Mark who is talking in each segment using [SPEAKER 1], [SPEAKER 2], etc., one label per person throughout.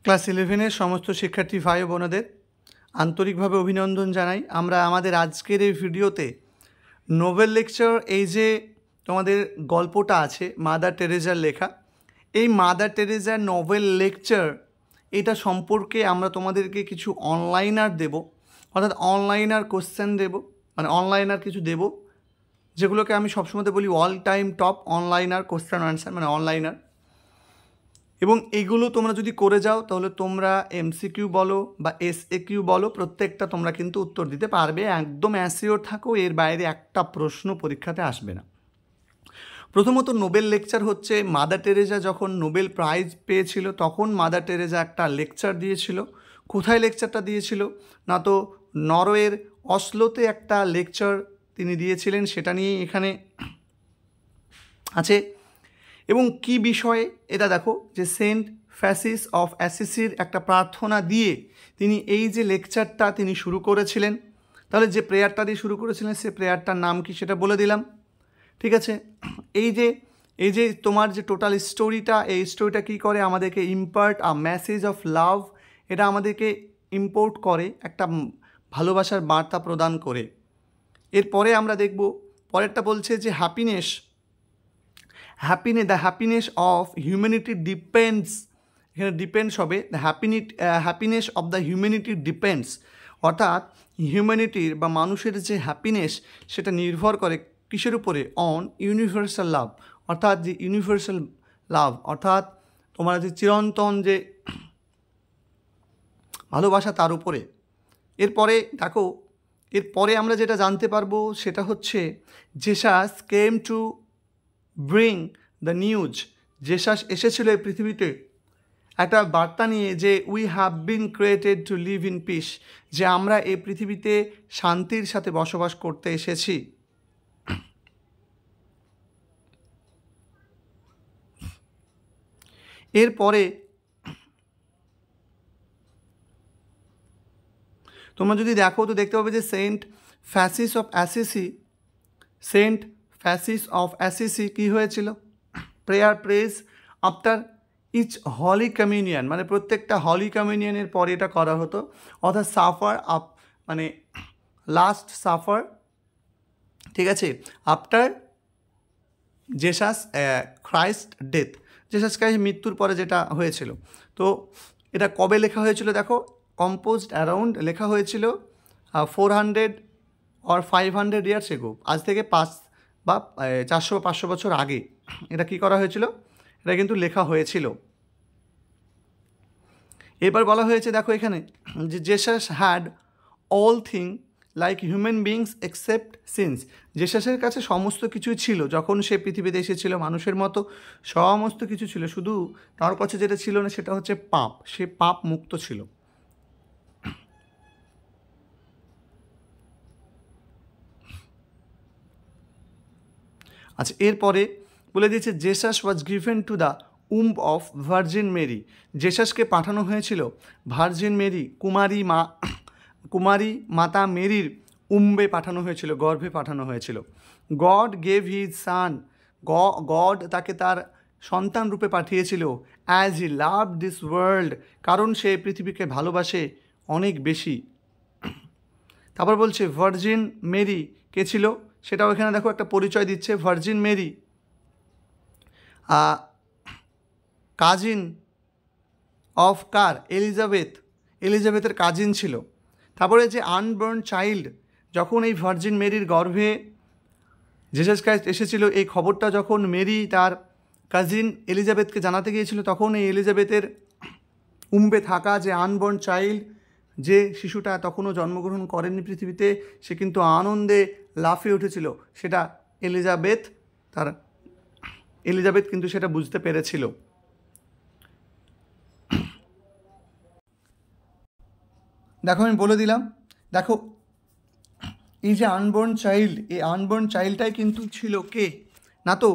[SPEAKER 1] Class 11-এর সমস্ত শিক্ষার্থী ভাই ও বোনদের আন্তরিকভাবে অভিনন্দন জানাই। আমরা আমাদের আজকের এই ভিডিওতে নোবেল লেকচার, এই যে তোমাদের গল্পটা আছে মাদার টেরেজার লেখা, এই মাদার টেরেজার নোবেল লেকচার, এটা সম্পর্কে আমরা তোমাদেরকে কিছু অনলাইনার দেব, অর্থাৎ অনলাইনার কোশ্চেন দেব, মানে অনলাইনার কিছু দেব, যেগুলোকে আমি সবসময় বলি all time top oneliner question answer, মানে অনলাইনার। এবং এইগুলো তোমরা যদি করে যাও তাহলে তোমরা MCQ বলো বা SAQ বলো, প্রত্যেকটা তোমরা কিন্তু উত্তর দিতে পারবে। একদম অ্যাসিওর থাকো, এর বাইরে একটা প্রশ্ন পরীক্ষাতে আসবে না। প্রথমত নোবেল লেকচার হচ্ছে, মাদার টেরেজা যখন নোবেল প্রাইজ পেয়েছিল তখন মাদার টেরেজা একটা লেকচার দিয়েছিল। কোথায় লেকচারটা দিয়েছিল না, তো নরওয়ের অসলোতে একটা লেকচার তিনি দিয়েছিলেন, সেটা নিয়েই এখানে আছে। এবং কি বিষয়ে এটা দেখো, যে সেন্ট ফ্রান্সিস অফ অ্যাসিসির একটা প্রার্থনা দিয়ে তিনি এই যে লেকচারটা তিনি শুরু করেছিলেন। তাহলে যে প্রেয়ারটা দিয়ে শুরু করেছিলেন সে প্রেয়ারটার নাম কি সেটা বলে দিলাম, ঠিক আছে। এই যে তোমার যে টোটাল স্টোরিটা, এই স্টোরিটা কী করে, আমাদেরকে impart a message of love, এটা আমাদেরকে ইম্পোর্ট করে, একটা ভালোবাসার বার্তা প্রদান করে। এরপরে আমরা দেখব পরেরটা বলছে যে the happiness of humanity depends, এখানে ডিপেন্ডস হবে the happiness of the humanity depends, অর্থাৎ হিউম্যানিটির বা মানুষের যে হ্যাপিনেস সেটা নির্ভর করে কিসের উপরে, অন ইউনিভার্সাল লাভ, অর্থাৎ যে ইউনিভার্সাল লাভ, অর্থাৎ তোমার যে চিরন্তন যে ভালোবাসা তার উপরে। এরপরে দেখো, এরপরে আমরা যেটা জানতে পারবো সেটা হচ্ছে Jesus came to bring the news, Jesus এসেছিল এই পৃথিবীতে একটা বার্তা নিয়ে, যে we have been created to live in peace, যে আমরা এই পৃথিবীতে শান্তির সাথে বসবাস করতে এসেছি। এরপরে তোমরা যদি দেখো তো দেখতে পাবে যে সেন্ট ফ্রান্সিস অফ অ্যাসিসি কী হয়েছিল, প্রেয়ার প্রেজ আফটার ইচ হলি কমিউনিয়ন, মানে প্রত্যেকটা হলি কমিউনিয়নের পরে এটা করা হতো, অর্থাৎ সাফার আপ, মানে লাস্ট সাফার, ঠিক আছে, after Jesus Christ death, Jesus Christ মৃত্যুর পরে যেটা হয়েছিল। তো এটা কবে লেখা হয়েছিল দেখো, কম্পোজড অ্যারাউন্ড, লেখা হয়েছিল 400 or 500 ইয়ার্স এগো, আজ থেকে 400 বা 500 বছর আগে এটা কি করা হয়েছিল, এটা কিন্তু লেখা হয়েছিল। এবার বলা হয়েছে দেখো এখানে যে Jesus had all thing like human beings except sins, জেসাসের কাছে সমস্ত কিছুই ছিল যখন সে পৃথিবীতে এসেছিল, মানুষের মতো সমস্ত কিছু ছিল, শুধু তার কাছে যেটা ছিল না সেটা হচ্ছে পাপ, সে পাপ মুক্ত ছিল। আচ্ছা, এরপরে বলে দিয়েছে Jesus was given to the womb of virgin Mary, জেসাসকে পাঠানো হয়েছিল ভার্জিন মেরি, কুমারী মাতা মেরির উম্বে পাঠানো হয়েছিল, গর্ভে পাঠানো হয়েছিল। God gave his son, god তাকে তার সন্তান রূপে পাঠিয়েছিল, as he love this world, কারণ সে পৃথিবীকে ভালোবাসে অনেক বেশি। তারপর বলছে ভার্জিন মেরি কে ছিল, সেটাও এখানে দেখো একটা পরিচয় দিচ্ছে, ভার্জিন মেরি কাজিন অফ কার, এলিজাবেথের কাজিন ছিল। তারপরে যে আনবর্ন চাইল্ড, যখন এই ভার্জিন মেরির গর্ভে জেসাস ক্রাইস্ট এসেছিল, এই খবরটা যখন মেরি তার কাজিন এলিজাবেথকে জানাতে গিয়েছিল, তখন এই এলিজাবেথের উম্বে থাকা যে আনবর্ন চাইল্ড, যে শিশুটা তখনও জন্মগ্রহণ করেনি পৃথিবীতে, সে কিন্তু আনন্দে লাফিয়ে উঠেছিল, সেটা এলিজাবেথ কিন্তু সেটা বুঝতে পেরেছিল। দেখো আমি বলে দিলাম, দেখো এই যে আনবর্ন চাইল্ড, এই আনবর্ন চাইল্ডটাই কিন্তু ছিল কে না, তো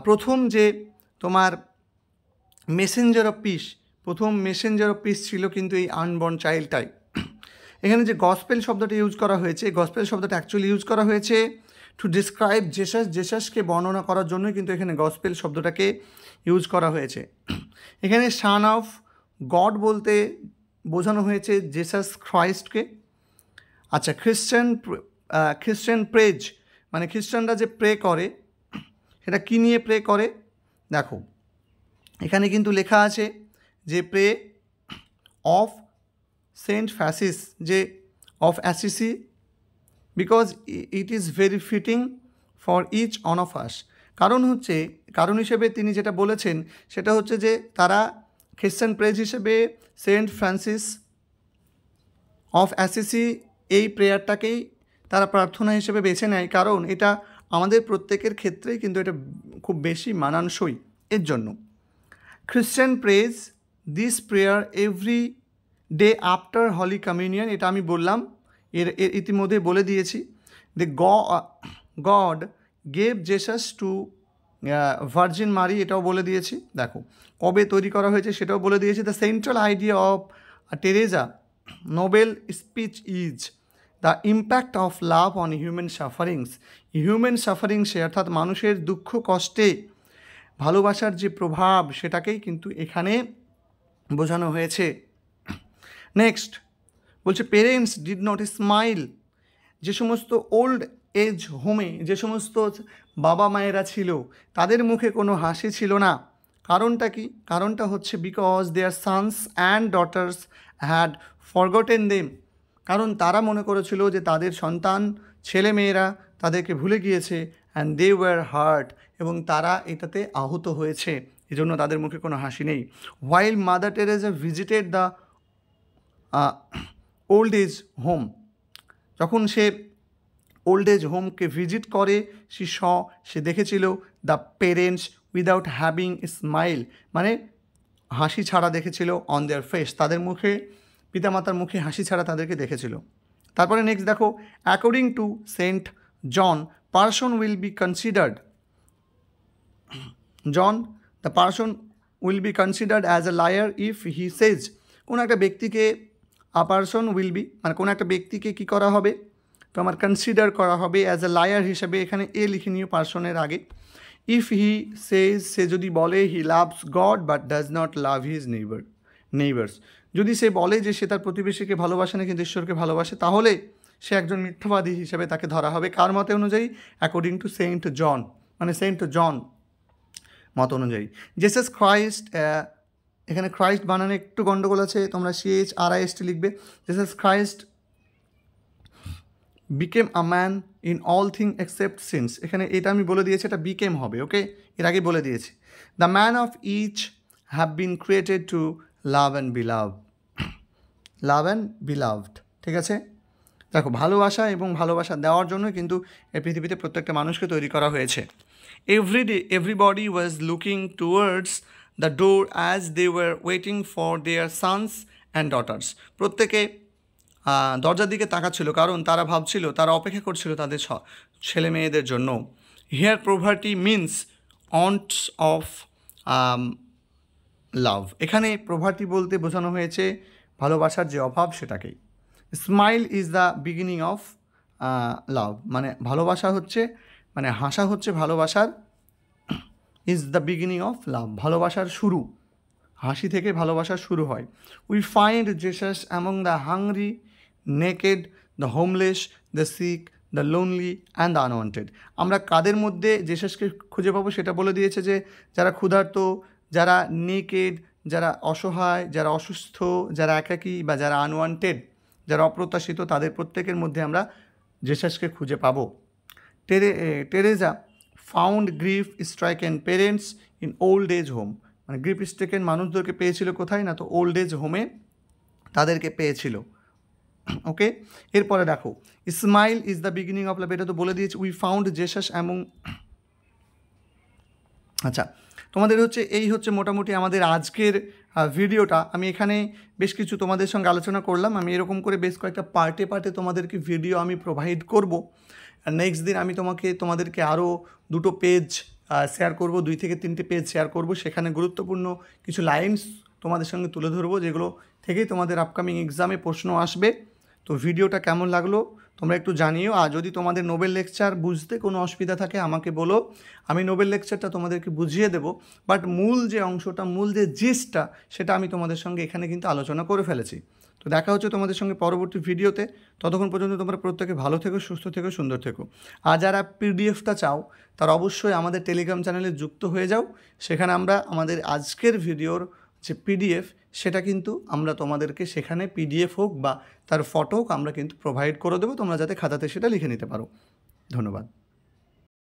[SPEAKER 1] প্রথম যে তোমার মেসেঞ্জার অফ পিস ছিল কিন্তু এই আনবর্ন চাইল্ডটাই। এখানে যে গসপেল শব্দটা ইউজ করা হয়েছে, গসপেল শব্দটা অ্যাকচুয়ালি ইউজ করা হয়েছে টু ডিসক্রাইব জেসাসকে বর্ণনা করার জন্যই কিন্তু এখানে গসপেল শব্দটাকে ইউজ করা হয়েছে। এখানে সান অফ গড বলতে বোঝানো হয়েছে জেসাস খ্রাইস্টকে। আচ্ছা, খ্রিশ্চান প্রেজ মানে খ্রিস্টানরা যে প্রে করে সেটা কী নিয়ে প্রে করে? দেখো এখানে কিন্তু লেখা আছে যে প্রে অফ সেন্ট ফ্রান্সিস, যে of Assisi, because it is very fitting for each one of us. কারণ হিসেবে তিনি যেটা বলেছেন সেটা হচ্ছে যে তারা খ্রিশ্চান প্রেজ হিসেবে সেন্ট ফ্রান্সিস অফ অ্যাসিসি এই প্রেয়ারটাকেই তারা প্রার্থনা হিসেবে বেছে নেয়, কারণ এটা আমাদের প্রত্যেকের ক্ষেত্রেই কিন্তু এটা খুব বেশি মানানসই। এর জন্য Christian praise this prayer every day after holy communion, এটা আমি বললাম, এর ইতিমধ্যে বলে দিয়েছি। The God gave Jesus to virgin Mary, এটাও বলে দিয়েছি। দেখো কবে তৈরি করা হয়েছে সেটাও বলে দিয়েছি। The central idea of Teresa Nobel speech is the impact of love on human সাফারিংসে, অর্থাৎ মানুষের দুঃখ কষ্টে ভালোবাসার যে প্রভাব সেটাকেই কিন্তু এখানে বোঝানো হয়েছে। নেক্সট বলছে পেরেন্টস ডিড নট স্মাইল, যে সমস্ত ওল্ড এজ হোমে যে সমস্ত বাবা মায়েরা ছিল তাদের মুখে কোনো হাসি ছিল না। কারণটা কি? কারণটা হচ্ছে because their sons and daughters had forgotten them, কারণ তারা মনে করেছিল যে তাদের সন্তান ছেলে মেয়েরা তাদেরকে ভুলে গিয়েছে, অ্যান্ড দে ওয়ার হার্ট, এবং তারা এটাতে আহত হয়েছে, এজন্য তাদের মুখে কোনো হাসি নেই। While Mother Teresa visited the old age home, যখন সে ওল্ড এজ হোমকে ভিজিট করে সে দেখেছিল the parents without having a smile, মানে হাসি ছাড়া দেখেছিল অন দেয়ার ফেস, তাদের মুখে পিতামাতার মুখে হাসি ছাড়া তাদেরকে দেখেছিল। তারপরে নেক্সট দেখো, according to saint John person will be considered as a liar if he says, কোনো একটা ব্যক্তিকে পারসন উইল বি মানে কোনো একটা ব্যক্তিকে কী করা হবে, তো আমার কনসিডার করা হবে অ্যাজ এ লায়ার হিসেবে, এখানে এ লিখে নিও পারসনের আগে। ইফ হি সেজ, সে যদি বলে he loves god but does not love his neighbours, যদি সে বলে যে সে তার প্রতিবেশীকে ভালোবাসে না কিন্তু ঈশ্বরকে ভালোবাসে, তাহলে সে একজন মিথ্যাবাদী হিসেবে তাকে ধরা হবে। কার মতে অনুযায়ী? অ্যাকর্ডিং টু সেন্ট জন, মানে সেন্ট জন মত অনুযায়ী। জেসাস ক্রাইস্ট, এখানে ক্রাইস্ট বানানে একটু গণ্ডগোল আছে, তোমরা CHRIST লিখবে। Jesus Christ became a man in all thing except sins, এখানে এটা আমি বলে দিয়েছি, এটা বিকেম হবে, ওকে, এর আগে বলে দিয়েছি। The man of each have been created to love and beloved, ঠিক আছে। দেখো ভালোবাসা এবং ভালোবাসা দেওয়ার জন্য কিন্তু এই পৃথিবীতে প্রত্যেকটা মানুষকে তৈরি করা হয়েছে। Everybody was looking towards the door as they were waiting for their sons and daughters, প্রত্যেকে দরজার দিকে তাকাচ্ছিল, কারণ তারা ভাবছিল, তারা অপেক্ষা করছিল তাদের ছেলে মেয়েদের জন্য। Here poverty means wants of love, এখানে প্রভার্টি বলতে বোঝানো হয়েছে ভালোবাসার যে অভাব সেটাকেই। Smile is the beginning of love, মানে ভালোবাসা হচ্ছে, মানে হাসা হচ্ছে ভালোবাসার, is the beginning of love, ভালোবাসার শুরু, হাসি থেকে ভালোবাসার শুরু হয়। We find Jesus among the hungry, naked, the homeless, the sick, the lonely and the unwanted, আমরা কাদের মধ্যে জেসাসকে খুঁজে পাবো সেটা বলে দিয়েছে, যে যারা ক্ষুধার্ত, যারা নেকেড, যারা অসহায়, যারা অসুস্থ, যারা একাকী বা যারা আনওয়ান্টেড, যারা অপ্রত্যাশিত, তাদের প্রত্যেকের মধ্যে আমরা জেসাসকে খুঁজে পাবো। Teresa found grief stricken parents in old age home, মানে গ্রিফ স্ট্রাইকেন মানুষদেরকে পেয়েছিল কোথায়? না তো ওল্ড এজ হোমে তাদেরকে পেয়েছিল, ওকে। এরপরে দেখো, smile is the beginning of লাভ, এটা তো বলে দিয়েছি। উই ফাউন্ড জেসাস অ্যামং, আচ্ছা তোমাদের এই হচ্ছে মোটামুটি আমাদের আজকের ভিডিওটা। আমি এখানে বেশ কিছু তোমাদের সঙ্গে আলোচনা করলাম, আমি এরকম করে বেশ কয়েকটা পার্টে তোমাদেরকে ভিডিও আমি প্রোভাইড করব। নেক্সট দিন আমি তোমাদেরকে আরও 2টো পেজ শেয়ার করব, 2 থেকে 3টে পেজ শেয়ার করব, সেখানে গুরুত্বপূর্ণ কিছু লাইনস তোমাদের সঙ্গে তুলে ধরবো, যেগুলো থেকেই তোমাদের আপকামিং এক্সামে প্রশ্ন আসবে। তো ভিডিওটা কেমন লাগলো তোমরা একটু জানিও। আর যদি তোমাদের নোবেল লেকচার বুঝতে কোনো অসুবিধা থাকে আমাকে বলো, আমি নোবেল লেকচারটা তোমাদেরকে বুঝিয়ে দেবো। বাট মূল যে অংশটা, মূল যে জিস্টটা, সেটা আমি তোমাদের সঙ্গে এখানে কিন্তু আলোচনা করে ফেলেছি। তো দেখা হচ্ছে তোমাদের সঙ্গে পরবর্তী ভিডিওতে। ততক্ষণ পর্যন্ত তোমরা প্রত্যেকে ভালো থেকো, সুস্থ থেকো, সুন্দর থেকো। আর যারা পিডিএফটা চাও তারা অবশ্যই আমাদের টেলিগ্রাম চ্যানেলে যুক্ত হয়ে যাও। সেখানে আমরা আমাদের আজকের ভিডিওর যে পিডিএফ, সেটা কিন্তু আমরা তোমাদেরকে সেখানে পিডিএফ হোক বা তার ফটো হোক আমরা কিন্তু প্রোভাইড করে দেবো, তোমরা যাতে খাতাতে সেটা লিখে নিতে পারো। ধন্যবাদ।